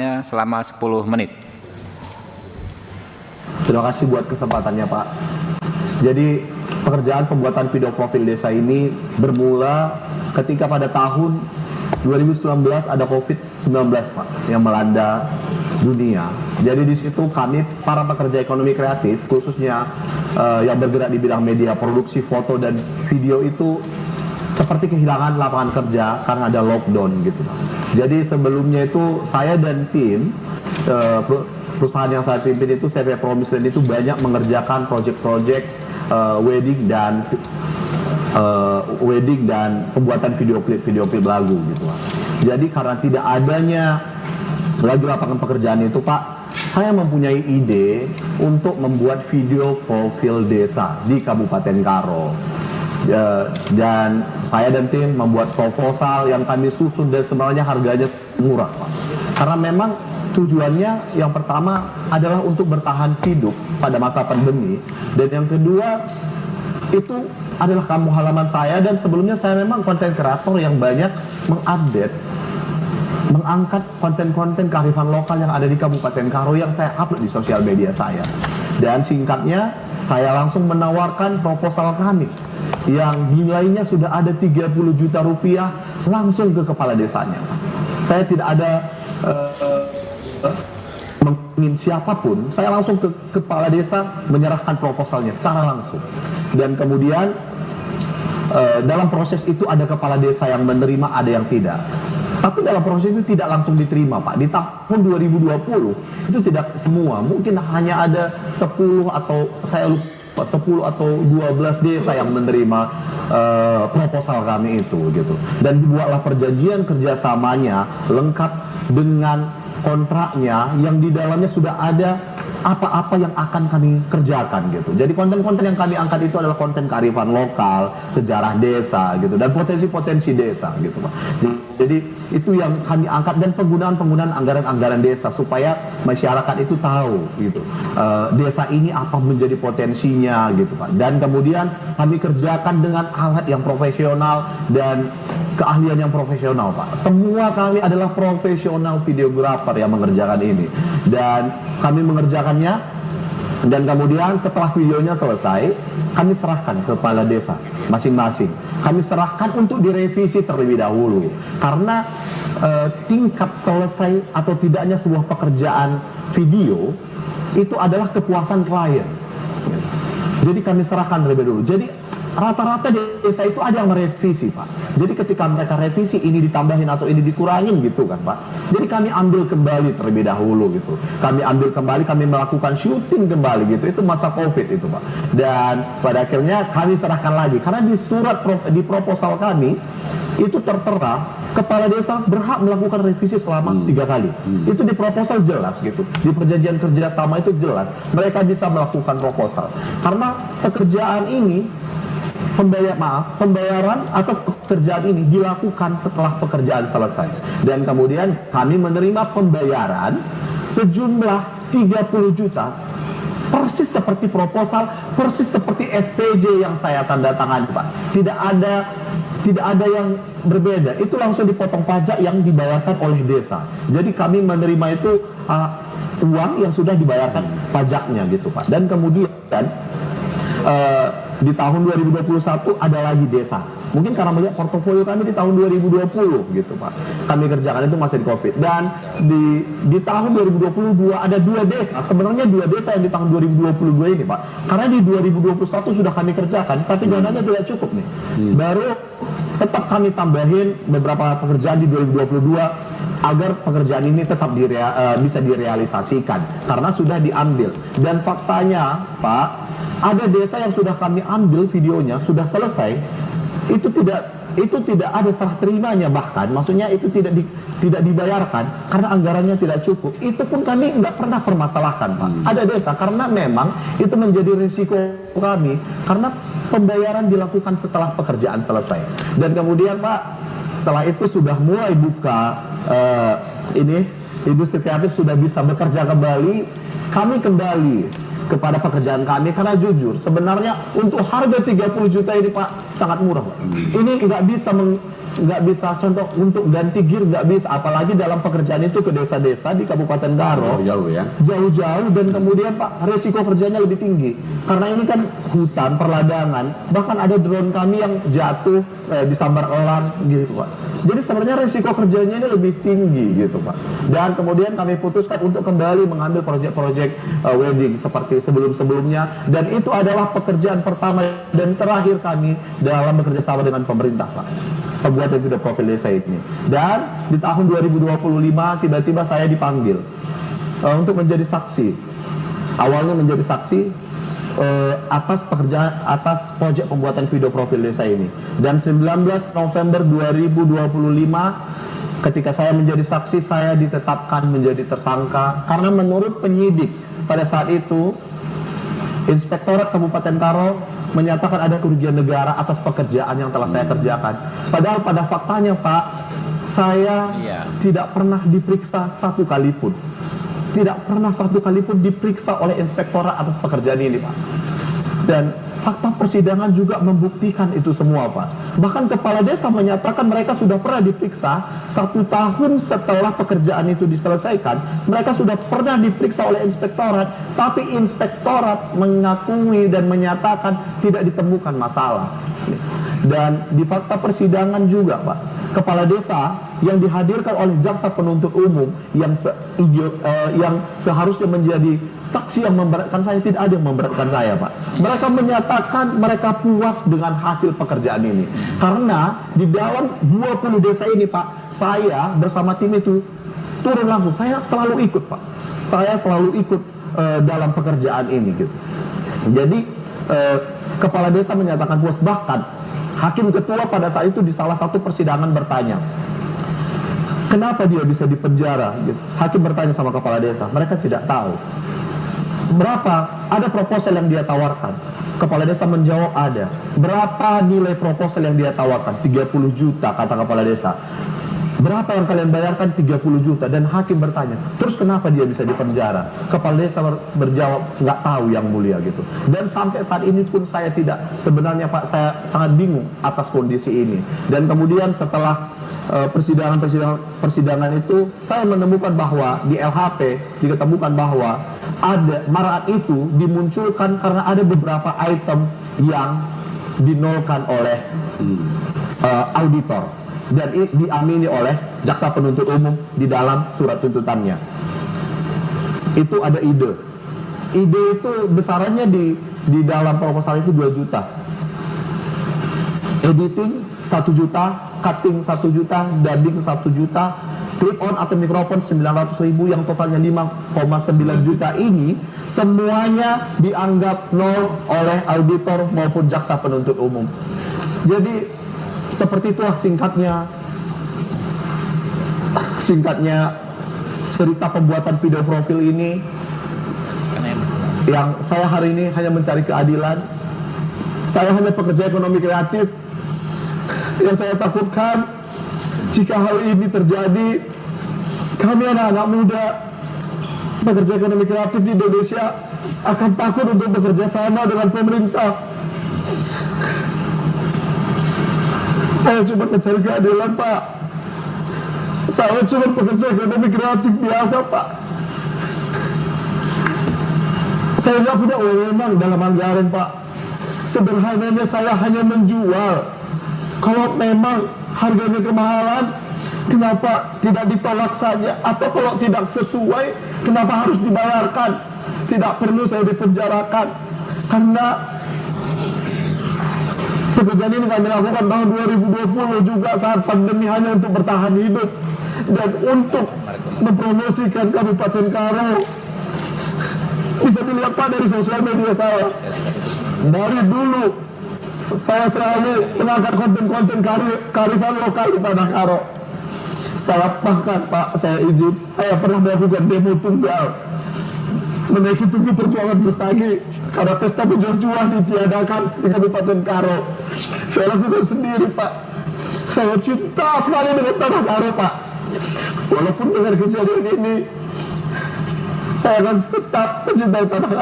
pertanyaannya selama 10 menit. Terima kasih buat kesempatannya, Pak. Jadi pekerjaan pembuatan video profil desa ini bermula ketika pada tahun 2019 ada COVID-19, Pak, yang melanda dunia. Jadi di situ kami para pekerja ekonomi kreatif, khususnya yang bergerak di bidang media, produksi foto dan video itu seperti kehilangan lapangan kerja karena ada lockdown gitu, Pak. Jadi sebelumnya itu saya dan tim perusahaan yang saya pimpin itu CV Promisland itu banyak mengerjakan project-project wedding dan pembuatan video klip lagu gitu, Pak. Jadi karena tidak adanya lagi lapangan pekerjaan itu, Pak, saya mempunyai ide untuk membuat video profil desa di Kabupaten Karo. Dan saya dan tim membuat proposal yang kami susun dan sebenarnya harganya murah, Pak. Karena memang tujuannya yang pertama adalah untuk bertahan hidup pada masa pandemi, dan yang kedua itu adalah kampung halaman saya, dan sebelumnya saya memang konten kreator yang banyak mengangkat konten-konten kearifan lokal yang ada di Kabupaten Karo yang saya upload di sosial media saya. Dan singkatnya, saya langsung menawarkan proposal kami yang nilainya sudah ada 30 juta rupiah langsung ke kepala desanya. Saya tidak ada mengingin siapapun, saya langsung ke kepala desa menyerahkan proposalnya secara langsung. Dan kemudian dalam proses itu ada kepala desa yang menerima, ada yang tidak. Tapi dalam proses itu tidak langsung diterima, Pak. Di tahun 2020 itu tidak semua, mungkin hanya ada 10 atau saya lupa 10 atau 12 desa yang menerima proposal kami itu gitu. Dan dibuatlah perjanjian kerjasamanya lengkap dengan kontraknya yang di dalamnya sudah ada apa-apa yang akan kami kerjakan gitu. Jadi konten-konten yang kami angkat itu adalah konten kearifan lokal, sejarah desa gitu, dan potensi-potensi desa gitu, Pak. Jadi itu yang kami angkat, dan penggunaan anggaran-anggaran desa supaya masyarakat itu tahu gitu. Desa ini apa menjadi potensinya gitu, Pak. Dan kemudian kami kerjakan dengan alat yang profesional dan keahlian yang profesional, Pak. Semua kami adalah profesional videographer yang mengerjakan ini, dan kami mengerjakannya. Dan kemudian setelah videonya selesai, kami serahkan ke kepala desa masing-masing. Kami serahkan untuk direvisi terlebih dahulu, karena tingkat selesai atau tidaknya sebuah pekerjaan video itu adalah kepuasan klien. Jadi kami serahkan terlebih dahulu. Jadi rata-rata desa itu ada yang merevisi, Pak. Jadi ketika mereka revisi, ini ditambahin atau ini dikurangin gitu kan, Pak. Jadi kami ambil kembali terlebih dahulu gitu. Kami ambil kembali, kami melakukan syuting kembali gitu. Itu masa COVID itu, Pak. Dan pada akhirnya kami serahkan lagi, karena di surat di proposal kami itu tertera kepala desa berhak melakukan revisi selama 3 kali. Itu di proposal jelas gitu. Di perjanjian kerjasama itu jelas mereka bisa melakukan proposal. Karena pekerjaan ini pembayaran atas pekerjaan ini dilakukan setelah pekerjaan selesai. Dan kemudian kami menerima pembayaran sejumlah 30 juta, persis seperti proposal, persis seperti SPJ yang saya tanda tangani, Pak. Tidak ada yang berbeda. Itu langsung dipotong pajak yang dibayarkan oleh desa. Jadi kami menerima itu uang yang sudah dibayarkan pajaknya gitu, Pak. Dan kemudian di tahun 2021 ada lagi desa. Mungkin karena melihat portofolio kami di tahun 2020 gitu, Pak. Kami kerjakan itu masih di COVID. Dan di tahun 2022 ada 2 desa. Sebenarnya 2 desa yang di tahun 2022 ini, Pak. Karena di 2021 sudah kami kerjakan, tapi dananya tidak cukup nih. Baru tetap kami tambahin beberapa pekerjaan di 2022 agar pekerjaan ini tetap bisa direalisasikan karena sudah diambil. Dan faktanya, Pak, ada desa yang sudah kami ambil videonya, sudah selesai, itu tidak ada serah terimanya, bahkan maksudnya itu tidak dibayarkan karena anggarannya tidak cukup. Itu pun kami nggak pernah permasalahkan, Pak. Ada desa, karena memang itu menjadi risiko kami, karena pembayaran dilakukan setelah pekerjaan selesai. Dan kemudian, Pak, setelah itu sudah mulai buka industri kreatif sudah bisa bekerja kembali. Kami kembali kepada pekerjaan kami, karena jujur sebenarnya untuk harga 30 juta ini, Pak, sangat murah, Pak. Ini nggak bisa nggak bisa contoh untuk ganti gear nggak bisa, apalagi dalam pekerjaan itu ke desa-desa di Kabupaten Karo Jauh ya. jauh-jauh, dan kemudian Pak resiko kerjanya lebih tinggi karena ini kan hutan perladangan, bahkan ada drone kami yang jatuh disambar elang gitu Pak. Jadi sebenarnya resiko kerjanya ini lebih tinggi gitu Pak. Dan kemudian kami putuskan untuk kembali mengambil proyek-proyek wedding seperti sebelum-sebelumnya, dan itu adalah pekerjaan pertama dan terakhir kami dalam bekerja sama dengan pemerintah Pak, pembuatan video profil desa ini. Dan di tahun 2025 tiba-tiba saya dipanggil untuk menjadi saksi. Awalnya menjadi saksi atas pekerjaan, atas proyek pembuatan video profil desa ini. Dan 19 November 2025 ketika saya menjadi saksi, saya ditetapkan menjadi tersangka karena menurut penyidik pada saat itu Inspektorat Kabupaten Karo menyatakan ada kerugian negara atas pekerjaan yang telah saya kerjakan. Padahal pada faktanya Pak, saya tidak pernah diperiksa satu kali pun. Tidak pernah satu kali pun diperiksa oleh inspektorat atas pekerjaan ini Pak. Dan fakta persidangan juga membuktikan itu semua Pak. Bahkan kepala desa menyatakan mereka sudah pernah diperiksa 1 tahun setelah pekerjaan itu diselesaikan. Mereka sudah pernah diperiksa oleh inspektorat, tapi inspektorat mengakui dan menyatakan tidak ditemukan masalah. Dan di fakta persidangan juga Pak, kepala desa yang dihadirkan oleh jaksa penuntut umum yang seharusnya menjadi saksi yang memberatkan saya, tidak ada yang memberatkan saya Pak. Mereka menyatakan mereka puas dengan hasil pekerjaan ini karena di dalam 20 desa ini Pak, saya bersama tim itu turun langsung. Saya selalu ikut Pak, saya selalu ikut dalam pekerjaan ini gitu. Jadi kepala desa menyatakan puas. Bahkan hakim ketua pada saat itu di salah satu persidangan bertanya, kenapa dia bisa dipenjara? Gitu. Hakim bertanya sama kepala desa, mereka tidak tahu. Berapa? Ada proposal yang dia tawarkan. Kepala desa menjawab ada. Berapa nilai proposal yang dia tawarkan? 30 juta kata kepala desa. Berapa yang kalian bayarkan? 30 juta. Dan hakim bertanya, terus kenapa dia bisa dipenjara? Kepala desa berjawab, nggak tahu yang mulia gitu. Dan sampai saat ini pun saya tidak, sebenarnya Pak, saya sangat bingung atas kondisi ini. Dan kemudian setelah persidangan itu, saya menemukan bahwa di LHP diketemukan bahwa ada marat itu dimunculkan karena ada beberapa item yang dinolkan oleh auditor dan diamini oleh jaksa penuntut umum di dalam surat tuntutannya. Itu ada ide itu besarannya di dalam proposal itu 2 juta, editing 1 juta, cutting 1 juta, dubbing 1 juta, clip on atau mikrofon 900.000 yang totalnya 5,9 juta ini semuanya dianggap nol oleh auditor maupun jaksa penuntut umum. Jadi seperti itulah singkatnya cerita pembuatan video profil ini, yang saya hari ini hanya mencari keadilan. Saya hanya pekerja ekonomi kreatif. Yang saya takutkan jika hal ini terjadi, kami anak-anak muda pekerja ekonomi kreatif di Indonesia akan takut untuk bekerja sama dengan pemerintah. Saya cuma mencari keadilan Pak. Saya cuma pekerja ekonomi kreatif biasa Pak. Saya nggak punya wewenang dalam anggaran Pak. Sederhananya saya hanya menjual. Kalau memang harganya kemahalan, kenapa tidak ditolak saja? Atau kalau tidak sesuai, kenapa harus dibayarkan? Tidak perlu saya dipenjarakan. Karena pekerjaan ini kami lakukan tahun 2020 juga saat pandemi, hanya untuk bertahan hidup dan untuk mempromosikan Kabupaten Karo. Bisa dilihat Pak dari sosial media saya. Dari dulu saya selalu mengangkat konten-konten kearifan lokal di Tanah Karo. Saya bahkan Pak, saya izin, saya pernah melakukan demo tunggal menaiki Tugu Perjuangan Bestagi karena pesta penjual-jual ditiadakan di Kabupaten Karo. Saya lakukan sendiri Pak. Saya cinta sekali dengan Tanah Karo Pak. Walaupun dengan kejadian ini, saya akan tetap mencintai Tanah Karo.